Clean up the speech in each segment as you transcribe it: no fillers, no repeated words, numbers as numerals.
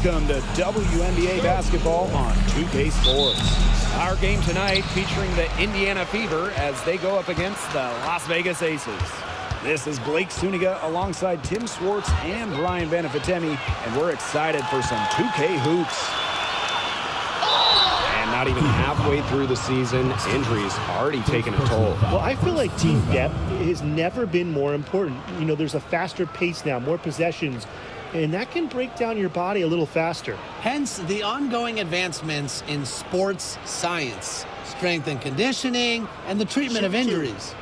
Welcome to WNBA basketball on 2K Sports. Our game tonight featuring the Indiana Fever as they go up against the Las Vegas Aces. This is Blake Suniga alongside Tim Swartz and Brian Benefitemi, and we're excited for some 2K hoops. And not even halfway through the season, injuries already taken a toll. Well, I feel like team depth has never been more important. You know, there's a faster pace now, more possessions, and that can break down your body a little faster. Hence the ongoing advancements in sports science, strength and conditioning, and the treatment of injuries.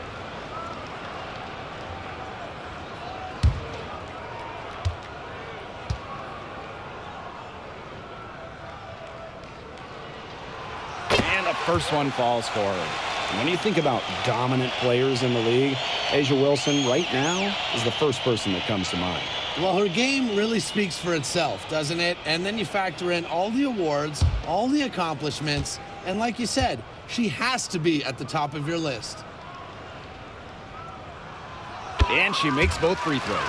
And the first one falls for her. And when you think about dominant players in the league, A'ja Wilson right now is the first person that comes to mind. Well, her game really speaks for itself, doesn't it? And then you factor in all the awards, all the accomplishments, and like you said, she has to be at the top of your list. And she makes both free throws.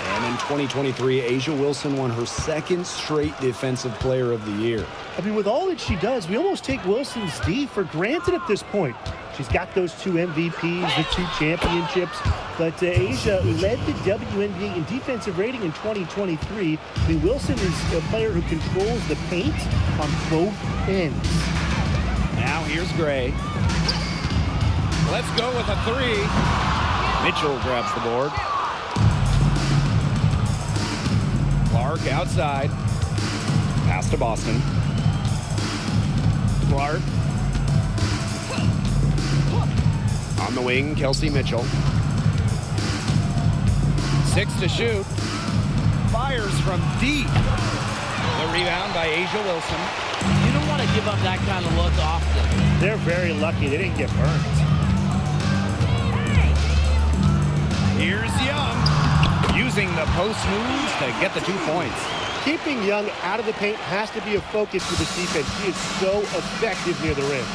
And in 2023, A'ja Wilson won her second straight Defensive Player of the Year. I mean, with all that she does, we almost take Wilson's D for granted at this point. She's got those 2 MVPs, the 2 championships, but A'ja led the WNBA in defensive rating in 2023. I mean, Wilson is a player who controls the paint on both ends. Now here's Gray. Let's go with a 3. Mitchell grabs the board. Clark outside. Pass to Boston. Clark. On the wing, Kelsey Mitchell. 6 to shoot. Fires from deep. The rebound by A'ja Wilson. You don't want to give up that kind of look often. They're very lucky they didn't get burned. Here's Young. Using the post moves to get the 2 points. Keeping Young out of the paint has to be a focus for this defense. She is so effective near the rim.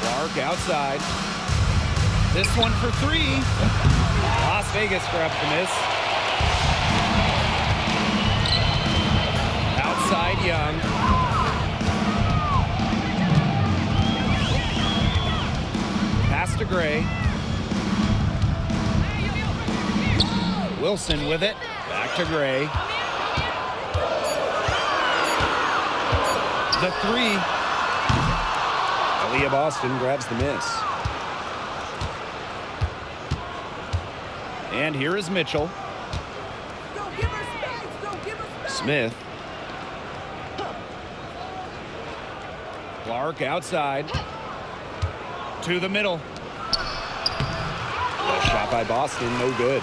Clark outside. This one for 3. Las Vegas grabs the miss. Outside Young. Pass to Gray. Wilson with it. Back to Gray. The 3. Aaliyah Boston grabs the miss. And here is Mitchell. Smith. Clark outside. To the middle. A shot by Boston, no good.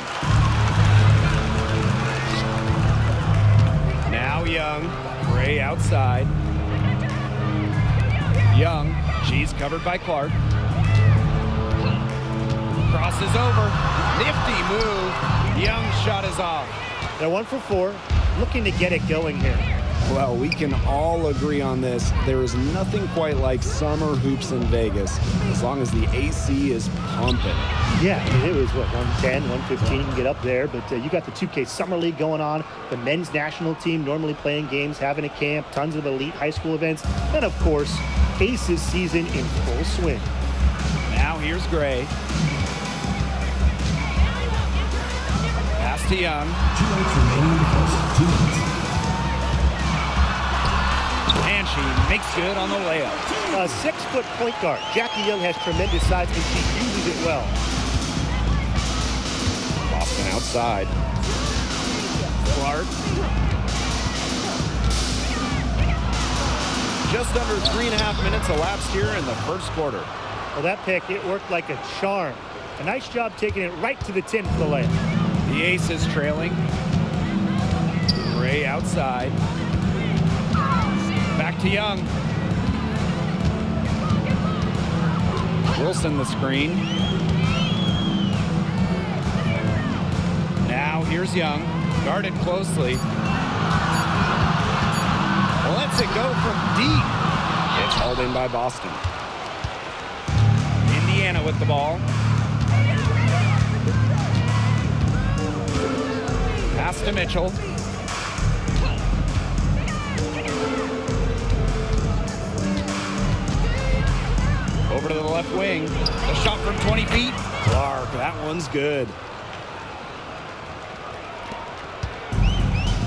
Now Young. Gray outside. Young. She's covered by Clark. Crosses over. Nifty move. Young's shot is off. They're 1 for 4. Looking to get it going here. Well, we can all agree on this. There is nothing quite like summer hoops in Vegas as long as the AC is pumping. Yeah, I mean, it was, 110, 115, you can get up there. But you got the 2K Summer League going on, the men's national team normally playing games, having a camp, tons of elite high school events, and, of course, Aces season in full swing. Now here's Gray. Pass to Young. And she makes good on the layup. A 6-foot point guard. Jackie Young has tremendous size, and she uses it well. Boston outside. Clark. Just under 3.5 minutes elapsed here in the first quarter. Well, that pick, it worked like a charm. A nice job taking it right to the 10 for the layup. The Aces trailing. Gray outside. Back to Young. Wilson the screen. Now here's Young. Guarded closely. Lets it go from deep. It's hauled in by Boston. Indiana with the ball. Pass to Mitchell. Over to the left wing. A shot from 20 feet. Clark, that one's good.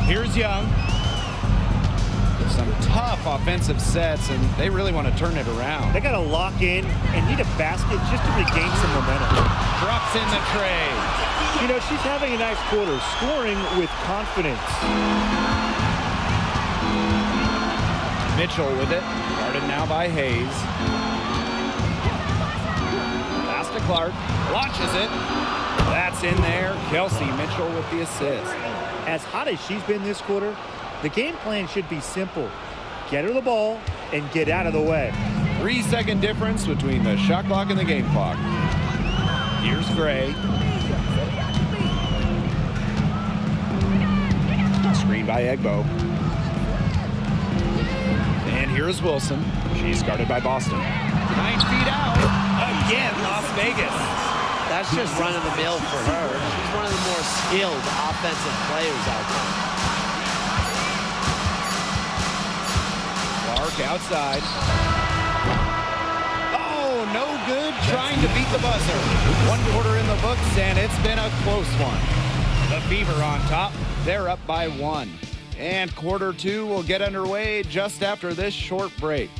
Here's Young. Some tough offensive sets, and they really want to turn it around. They got to lock in and need a basket just to regain some momentum. Drops in the tray. You know, she's having a nice quarter, scoring with confidence. Mitchell with it. Guarded now by Hayes. Pass to Clark. Launches it. That's in there. Kelsey Mitchell with the assist. As hot as she's been this quarter, the game plan should be simple. Get her the ball and get out of the way. 3-second difference between the shot clock and the game clock. Here's Gray. Screen by Egbo. And here's Wilson. She's guarded by Boston. 9 feet out. Again, Las Vegas. That's just run-of-the-mill for her. She's one of the more skilled offensive players out there. Clark outside. Oh, no good. Trying to beat the buzzer. 1 quarter in the books, and it's been a close one. The Fever on top. They're up by 1. And quarter 2 will get underway just after this short break.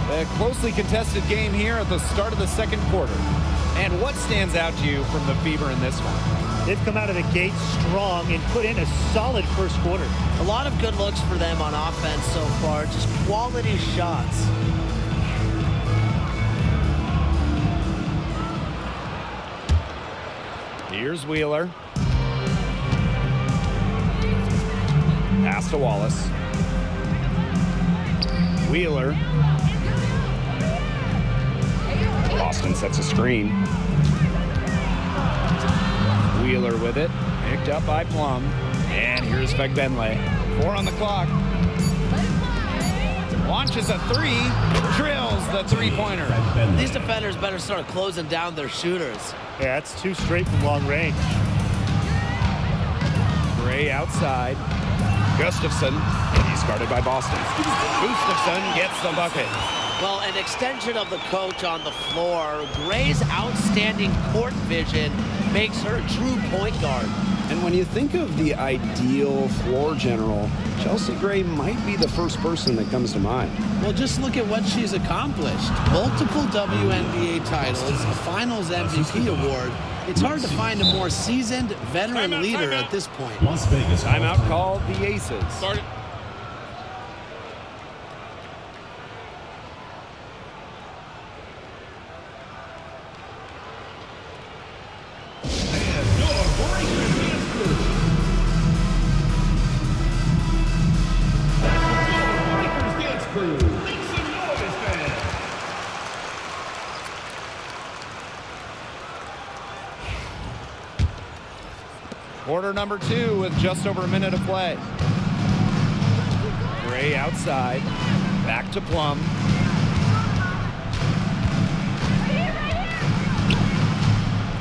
A closely contested game here at the start of the second quarter. And what stands out to you from the Fever in this one? They've come out of the gate strong and put in a solid first quarter. A lot of good looks for them on offense so far, just quality shots. Here's Wheeler. Pass to Wallace. Wheeler. Boston sets a screen. Wheeler with it. Picked up by Plum. And here's Fegbenle. 4 on the clock. Launches a 3. Drills the three-pointer. These defenders better start closing down their shooters. Yeah, that's 2 straight from long range. Gray outside. Gustafson. He's guarded by Boston. Gustafson gets the bucket. Well, an extension of the coach on the floor. Gray's outstanding court vision makes her a true point guard. And when you think of the ideal floor general, Chelsea Gray might be the first person that comes to mind. Well, just look at what she's accomplished. Multiple WNBA titles, a Finals MVP award. It's hard to find a more seasoned veteran leader at this point. Las Vegas. Timeout called the Aces. Quarter number 2 with just over a minute of play. Gray outside. Back to Plum.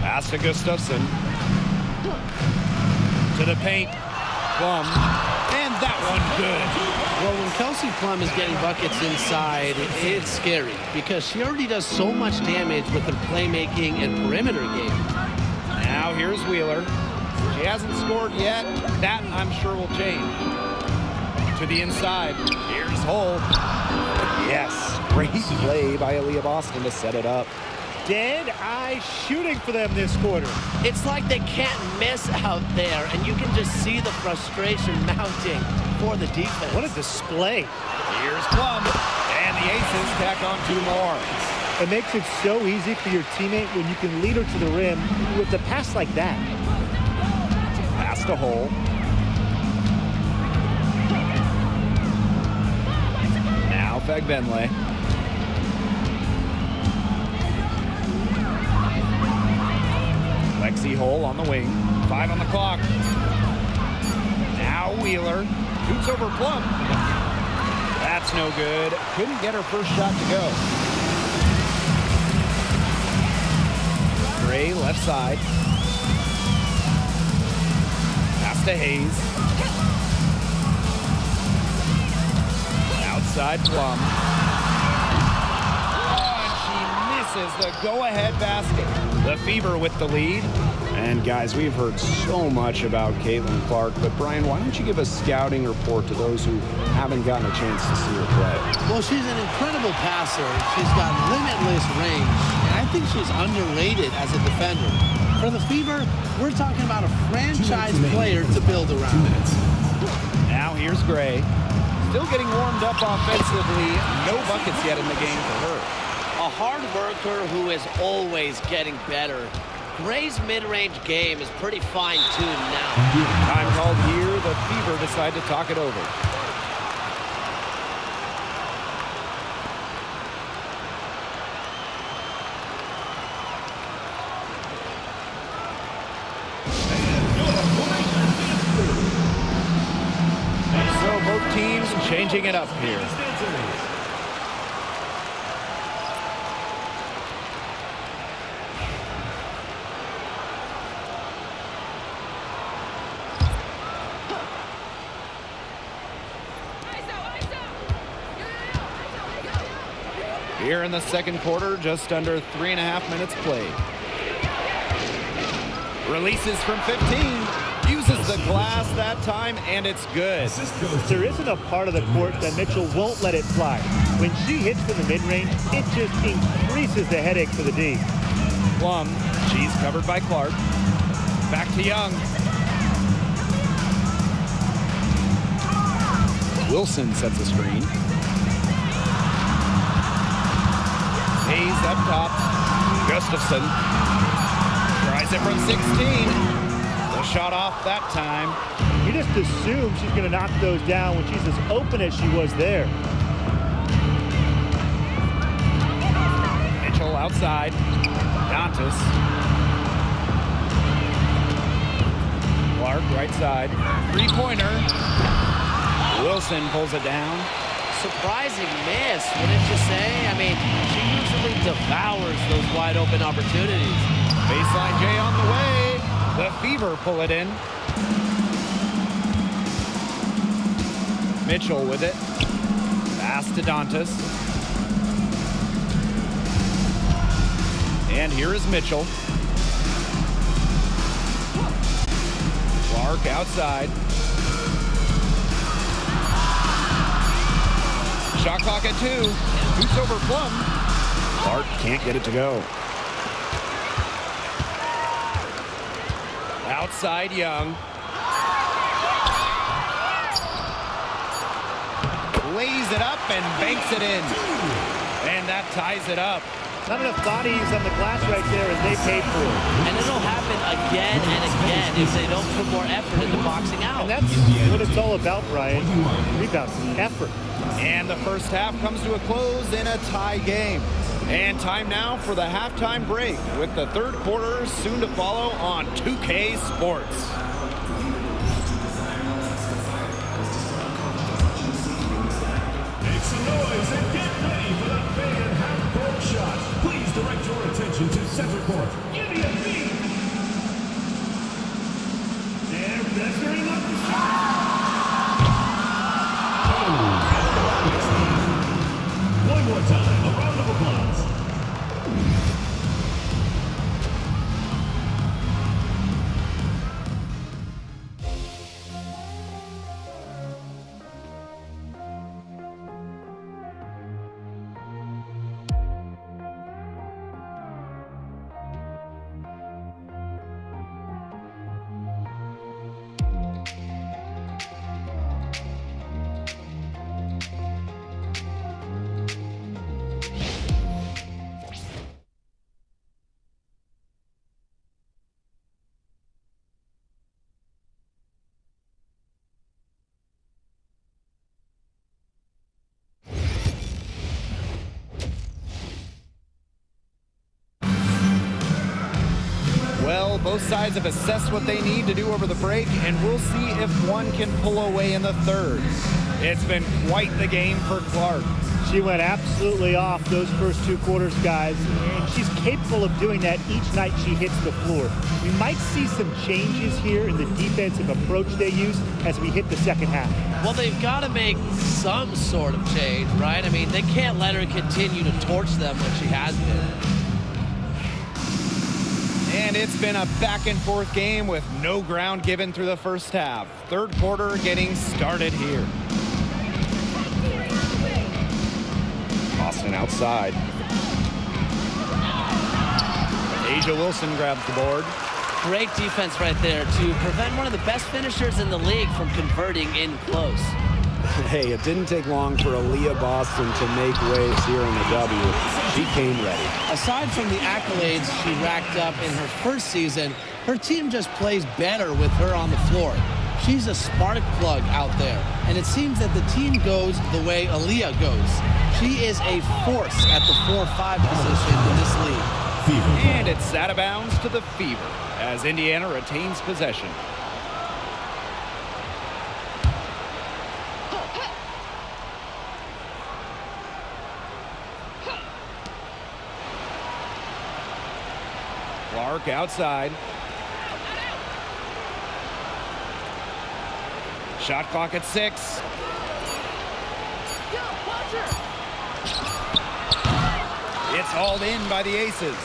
Pass to Gustafson. To the paint. Plum. And that one good. Well, when Kelsey Plum is getting buckets inside, it's scary because she already does so much damage with her playmaking and perimeter game. Now here's Wheeler. She hasn't scored yet. That, I'm sure, will change. To the inside. Here's Holt. Yes. Great play by Aaliyah Boston to set it up. Dead-eye shooting for them this quarter. It's like they can't miss out there, and you can just see the frustration mounting for the defense. What a display. Here's Plum. And the Aces tack on 2 more. It makes it so easy for your teammate when you can lead her to the rim with a pass like that. Pass to Hole. Now Fegbenle. Lexi Hole on the wing. 5 on the clock. Now Wheeler shoots over Plum. That's no good. Couldn't get her first shot to go. Gray left side. Pass to Hayes. Outside Plum. Oh, and she misses the go-ahead basket. The Fever with the lead. And guys, we've heard so much about Caitlin Clark, but Brian, why don't you give a scouting report to those who haven't gotten a chance to see her play? Well, she's an incredible passer. She's got limitless range, and I think she's underrated as a defender. For the Fever, we're talking about a franchise player to build around. Now here's Gray. Still getting warmed up offensively. No buckets yet in the game for her. A hard worker who is always getting better. Gray's mid-range game is pretty fine-tuned now. Time called here. The Fever decide to talk it over. So both teams changing it up here. Here in the second quarter, just under 3.5 minutes played. Releases from 15. Uses the glass that time, and it's good. There isn't a part of the court that Mitchell won't let it fly. When she hits from the mid-range, it just increases the headache for the D. Plum, she's covered by Clark. Back to Young. Wilson sets a screen. Hayes up top. Gustafson tries it from 16. The shot off that time. You just assume she's going to knock those down when she's as open as she was there. Mitchell outside. Dantas. Clark right side. Three-pointer. Wilson pulls it down. Surprising miss, wouldn't you say? I mean, she usually devours those wide open opportunities. Baseline J on the way. The Fever pull it in. Mitchell with it. Pass to Dantas. And here is Mitchell. Clark outside. Shot clock at 2. Shoots over Plum. Clark can't get it to go. Outside Young. Lays it up and banks it in. And that ties it up. Not enough bodies on the glass right there, and they paid for it. And it'll happen again and again if they don't put more effort into boxing out. And that's what it's all about, Brian. Rebounds, effort. And the first half comes to a close in a tie game. And time now for the halftime break, with the third quarter soon to follow on 2K Sports. Make some noise and get ready for the fan half-court shot. Please direct your attention to center court. Give me a beat. They're measuring up the shot. One more time, a round of applause. both sides have assessed what they need to do over the break, and we'll see if one can pull away in the third. It's been quite the game for Clark. She went absolutely off those first 2 quarters, guys, and she's capable of doing that each night she hits the floor. We might see some changes here in the defensive approach they use as we hit the second half. Well, they've got to make some sort of change, right? I mean, they can't let her continue to torch them like she has been. And it's been a back-and-forth game with no ground given through the first half. Third quarter getting started here. Boston outside. A'ja Wilson grabs the board. Great defense right there to prevent one of the best finishers in the league from converting in close. Hey, it didn't take long for Aaliyah Boston to make waves here in the W. She came ready. Aside from the accolades she racked up in her first season, her team just plays better with her on the floor. She's a spark plug out there, and it seems that the team goes the way Aaliyah goes. She is a force at the 4-5 position in this league. And it's out of bounds to the Fever as Indiana retains possession. Clark outside. Shot clock at 6. It's hauled in by the Aces.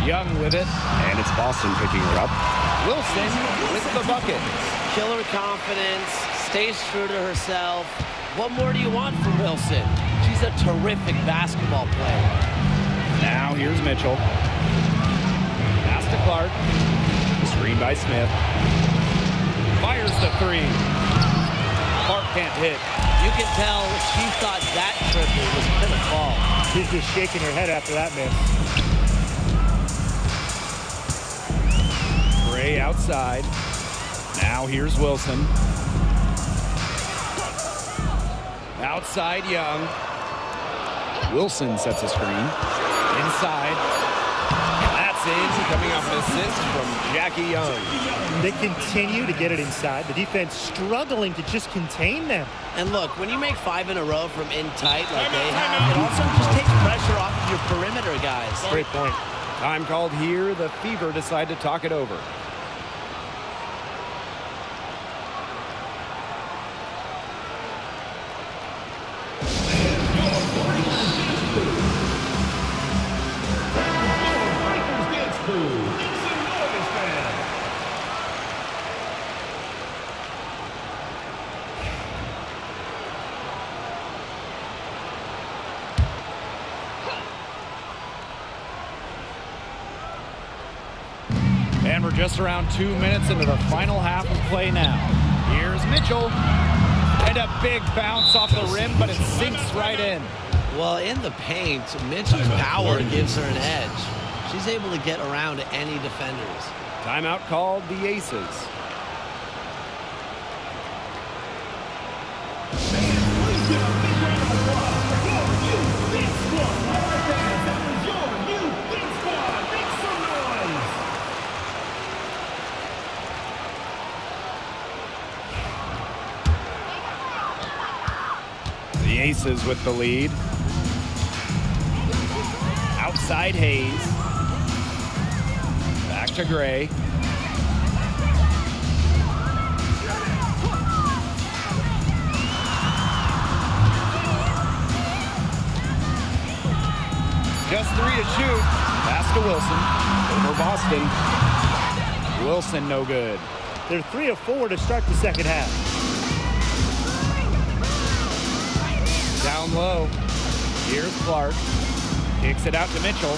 Young with it. And it's Boston picking her up. Wilson with the bucket. Killer confidence, stays true to herself. What more do you want from Wilson? She's a terrific basketball player. Now here's Mitchell. Pass to Clark. Screen by Smith. Fires the 3. Clark can't hit. You can tell she thought that triple was gonna fall. She's just shaking her head after that miss. Gray outside. Now here's Wilson. Outside Young. Wilson sets a screen. Inside. That's in. Coming off an assist from Jackie Young. They continue to get it inside. The defense struggling to just contain them. And look, when you make 5 in a row from in tight like they have, it also just takes pressure off of your perimeter guys. Great point. Time called here. The Fever decide to talk it over. And we're just around 2 minutes into the final half of play now. Here's Mitchell. And a big bounce off the rim, but it sinks right in. Well, in the paint, Mitchell's power gives her an edge. She's able to get around any defenders. Timeout called the Aces. The Aces with the lead. Outside Hayes. Back to Gray. Just 3 to shoot. Pass to Wilson. Over Boston. Wilson no good. They're 3 of 4 to start the second half. Down low. Here's Clark. Kicks it out to Mitchell.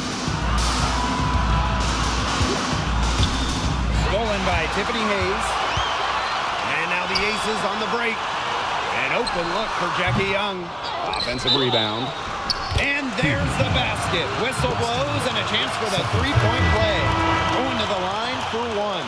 Stolen by Tiffany Hayes. And now the Aces on the break. An open look for Jackie Young. Offensive rebound. And there's the basket. Whistle blows and a chance for the three-point play. Going to the line for 1.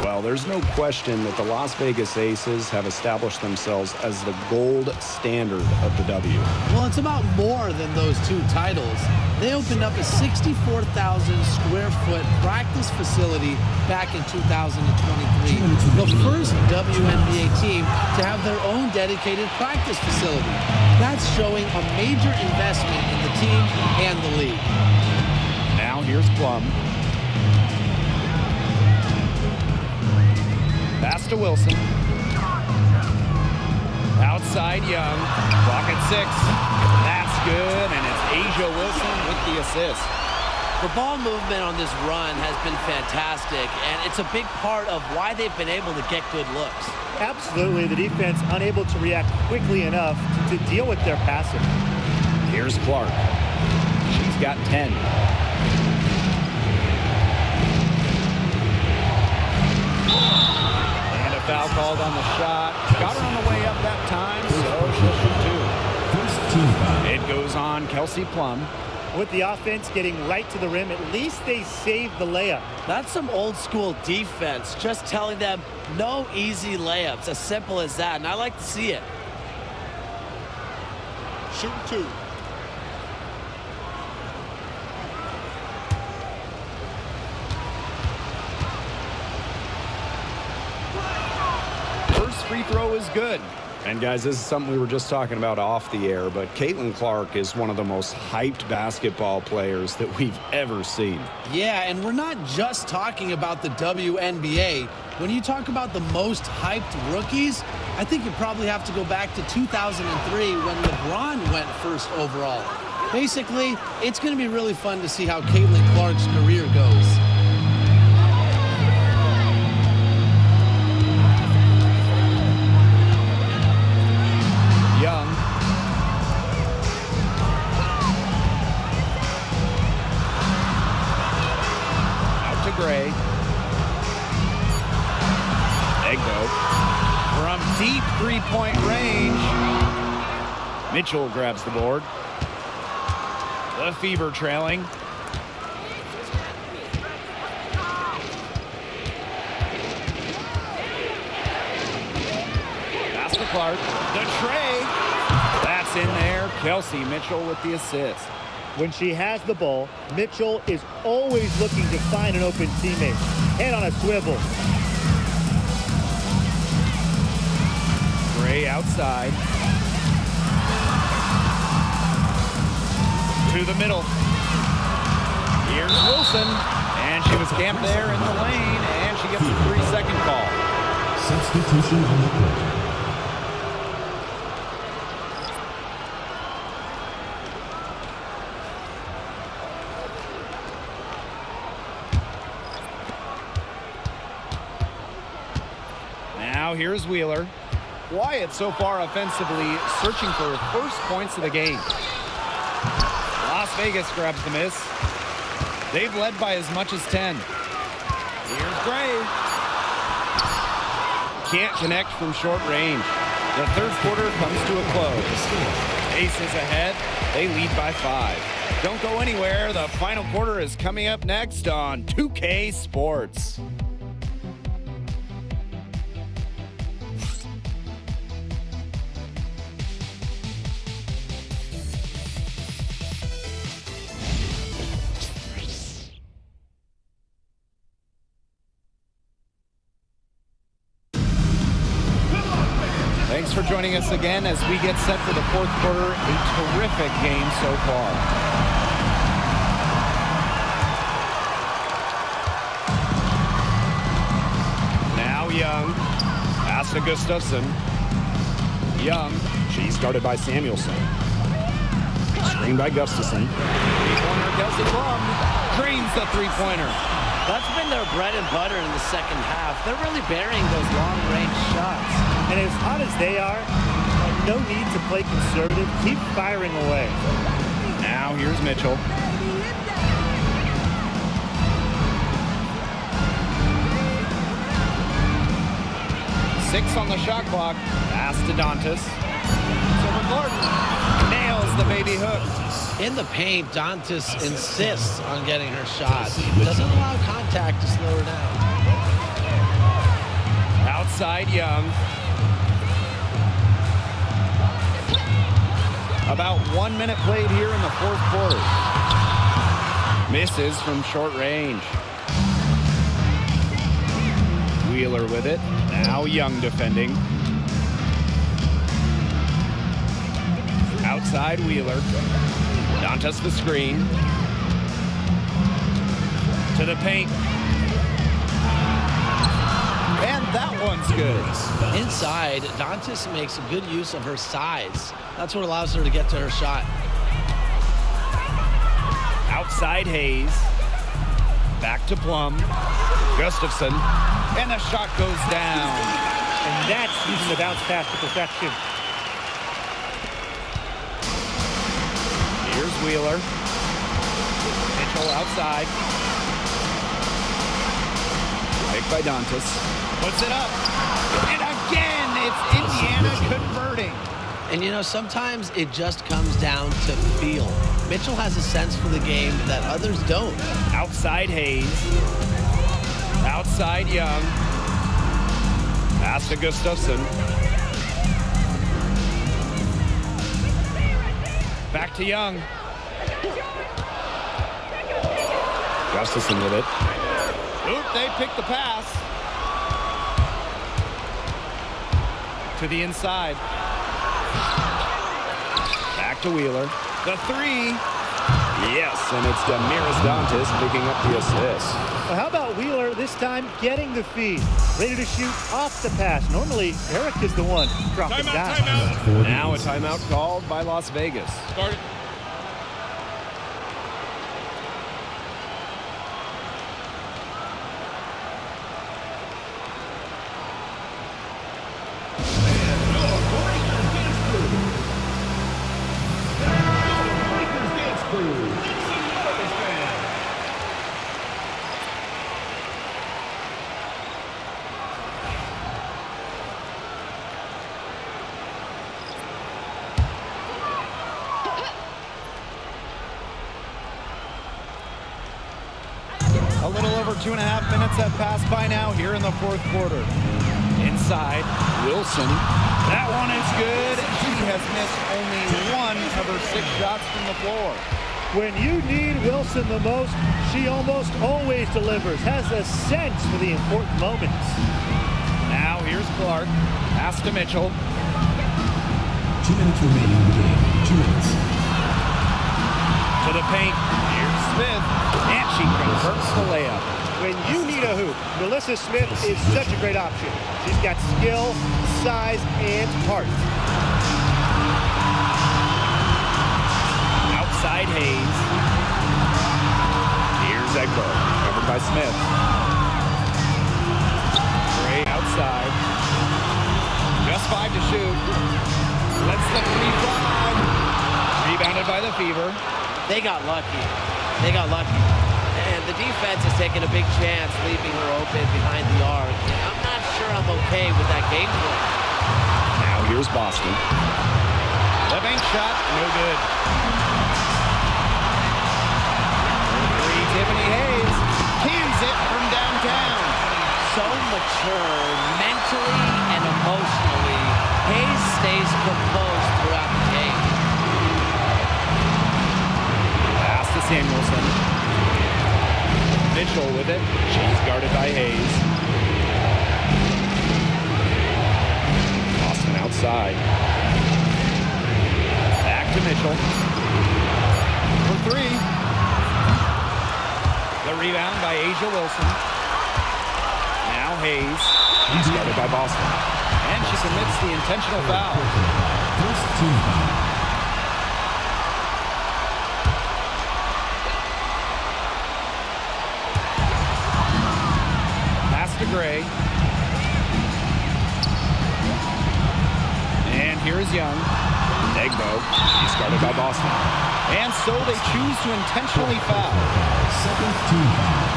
Well, there's no question that the Las Vegas Aces have established themselves as the gold standard of the W. Well, it's about more than those 2 titles. They opened up a 64,000 square foot practice facility back in 2023. The first WNBA team to have their own dedicated practice facility. That's showing a major investment in the team and the league. Now here's Plum. Pass to Wilson. Outside Young. Clock at 6. That's good, and it's A'ja Wilson with the assist. The ball movement on this run has been fantastic, and it's a big part of why they've been able to get good looks. Absolutely. The defense unable to react quickly enough to deal with their passing. Here's Clark. She's got 10. Foul called on the shot. Got her on the way up that time, so she'll shoot 2. It goes on Kelsey Plum. With the offense getting right to the rim, at least they saved the layup. That's some old school defense, just telling them no easy layups, as simple as that, and I like to see it. Shooting 2. Free throw is good. And guys, this is something we were just talking about off the air, but Caitlin Clark is one of the most hyped basketball players that we've ever seen. Yeah, and we're not just talking about the WNBA. When you talk about the most hyped rookies, I think you probably have to go back to 2003 when LeBron went first overall. Basically, it's going to be really fun to see how Caitlin Clark's career goes. Gray. Egbo from deep three-point range. Mitchell grabs the board. The Fever trailing. Pass to Clark. The tray. That's in there. Kelsey Mitchell with the assist. When she has the ball, Mitchell is always looking to find an open teammate. Head on a swivel. Gray outside. To the middle. Here's Wilson. And she was camped there in the lane, and she gets a 3-second call. Substitution on the court. Now here's Wheeler. Wyatt so far offensively searching for first points of the game. Las Vegas grabs the miss. They've led by as much as 10. Here's Gray. Can't connect from short range. The third quarter comes to a close. Aces ahead. They lead by 5. Don't go anywhere. The final quarter is coming up next on 2K Sports. Thanks for joining us again as we get set for the fourth quarter. A terrific game so far. Now Young. Pass to Gustafson. Young. She's guarded by Samuelson. Screen by Gustafson. Three-pointer Kelsey Plum. Drains the three-pointer. That's been their bread and butter in the second half. They're really burying those long-range shots. And as hot as they are, no need to play conservative. Keep firing away. Now here's Mitchell. Six on the shot clock. Pass to Dantas. Silver Gordon nails the baby hook. In the paint, Dantas insists on getting her shot. Doesn't allow contact to slow her down. Outside Young. About 1 minute played here in the fourth quarter. Misses from short range. Wheeler with it. Now Young defending. Outside Wheeler. Dantas the screen. To the paint. And that one's good. Inside, Dantas makes good use of her size. That's what allows her to get to her shot. Outside Hayes. Back to Plum. Gustafson. And the shot goes down. And that's using the bounce pass to perfection. Here's Wheeler. Mitchell outside. Picked by Dantas. Puts it up. And again, it's Indiana converting. And you know, sometimes it just comes down to feel. Mitchell has a sense for the game that others don't. Outside Hayes. Outside Young. Pass to Gustafson. Back to Young. Gustafson with it. Oop, they picked the pass. To the inside. Back to Wheeler. The three. Yes, and it's Damiris Dantas picking up the assist. Well, how about Wheeler this time getting the feed? Ready to shoot off the pass. Normally, Eric is the one dropping down. Timeout. Now a timeout called by Las Vegas. Start it. A little over 2.5 minutes have passed by now here in the fourth quarter. Inside, Wilson. That one is good. She has missed only one of her 6 shots from the floor. When you need Wilson the most, she almost always delivers. Has a sense for the important moments. Now here's Clark. Pass to Mitchell. 2 minutes remaining in the game. 2 minutes. To the paint. Here's Smith. And she converts the layup. When you need a hoop, Melissa Smith is such a great option. She's got skill, size, and heart. Outside Hayes. Here's Egbo. Covered by Smith. Gray outside. Just 5 to shoot. Lets the three fly. Rebounded by the Fever. They got lucky. They got lucky. And the defense is taking a big chance, leaving her open behind the arc. And I'm not sure I'm okay with that game plan. Now here's Boston. The bank shot, no good. Three, Tiffany Hayes cans it from downtown. So mature mentally and emotionally. Hayes stays composed throughout the game. Pass to Samuelson. Mitchell with it. She's guarded by Hayes. Boston outside. Back to Mitchell. For 3. The rebound by Asia Wilson. Now Hayes. He's guarded by Boston. And she commits the intentional foul. First team foul. Pass to Gray. And here's Young. Egbo. He's guarded by Boston. And so they choose to intentionally foul. Second team foul.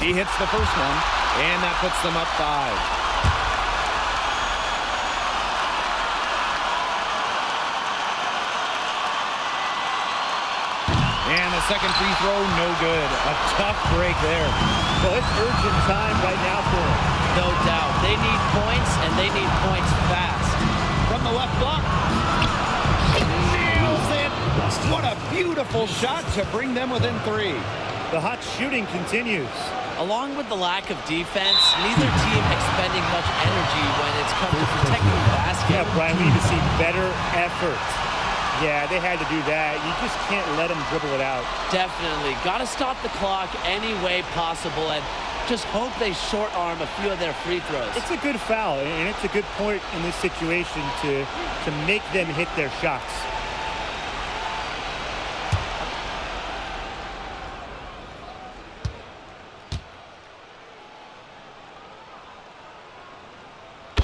He hits the first one, and that puts them up 5. And the second free throw, no good. A tough break there. Well, it's urgent time right now for them. No doubt. They need points, and they need points fast. From the left block. Nails it. What a beautiful shot to bring them within 3. The hot shooting continues. Along with the lack of defense, neither team expending much energy when it's come to protecting the basket. Yeah, Brian, we need to see better effort. Yeah, they had to do that. You just can't let them dribble it out. Definitely. Got to stop the clock any way possible and just hope they short arm a few of their free throws. It's a good foul, and it's a good point in this situation to make them hit their shots.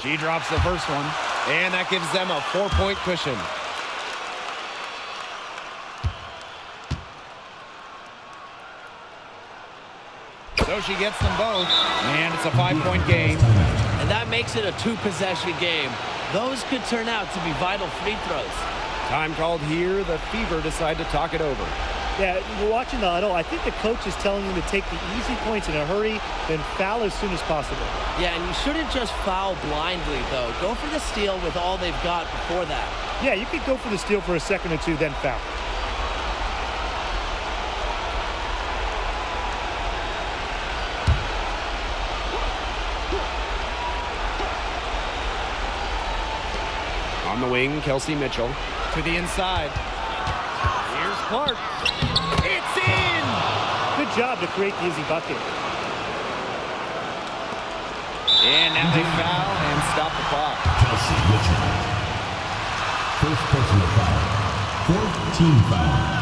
She drops the first one, and that gives them a 4-point cushion. So she gets them both, and it's a 5-point game. And that makes it a 2-possession game. Those could turn out to be vital free throws. Time called here. The Fever decide to talk it over. Yeah, we're watching the huddle. I think the coach is telling them to take the easy points in a hurry, then foul as soon as possible. Yeah, and you shouldn't just foul blindly, though. Go for the steal with all they've got before that. Yeah, you could go for the steal for a second or two, then foul. On the wing, Kelsey Mitchell to the inside. Here's Clark. It's in! Good job to create the easy bucket. And now they foul and stop the clock. Kelsey Mitchell. First personal foul. 4th team foul.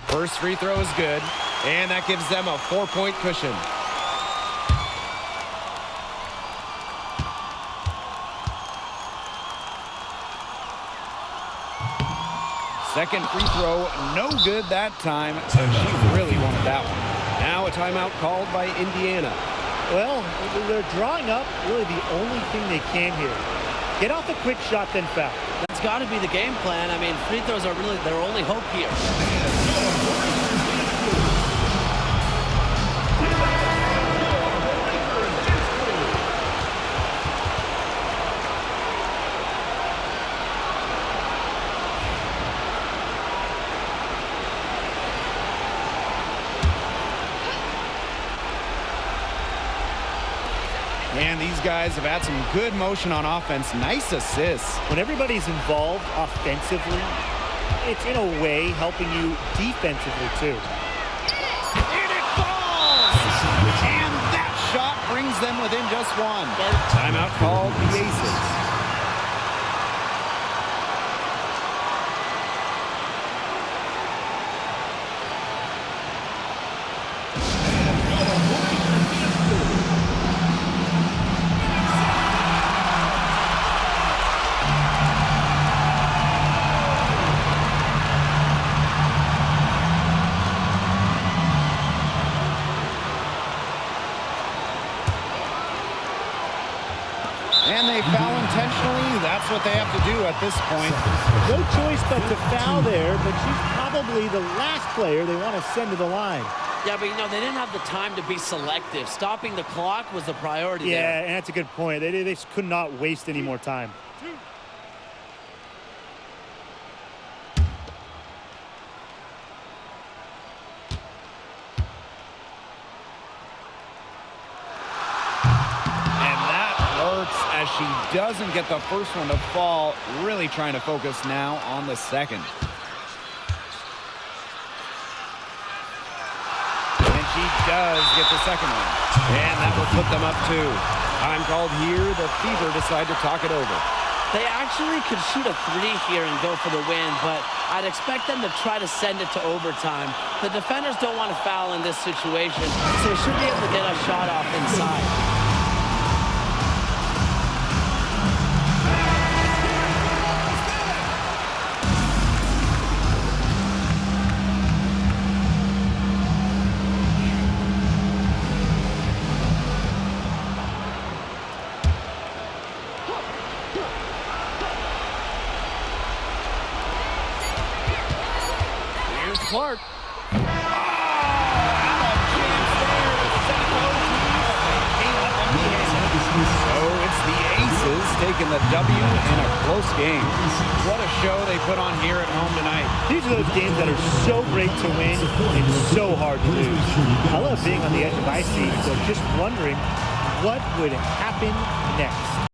First free throw is good, and that gives them a 4-point cushion. Second free throw, no good that time. She really wanted that one. Now a timeout called by Indiana. Well, they're drawing up really the only thing they can here. Get off the quick shot, then foul. That's got to be the game plan. I mean, free throws are really their only hope here. And these guys have had some good motion on offense. Nice assists. When everybody's involved offensively, it's in a way helping you defensively too. And it falls! And that shot brings them within just one. Timeout called the Aces. And they foul intentionally. That's what they have to do at this point. No choice but to foul there, but she's probably the last player they want to send to the line. Yeah, but, you know, they didn't have the time to be selective. Stopping the clock was the priority Yeah, there. and that's a good point. They just could not waste any more time. As she doesn't get the first one to fall, really trying to focus now on the second. And she does get the second one. And that will put them up 2. Time called here. The Fever decide to talk it over. They actually could shoot a 3 here and go for the win, but I'd expect them to try to send it to overtime. The defenders don't want to foul in this situation, so they should be able to get a shot off inside. Clark. So it's the Aces taking the W in a close game. What a show they put on here at home tonight. These are those games that are so great to win and so hard to lose. I love being on the edge of my seat, so just wondering what would happen next.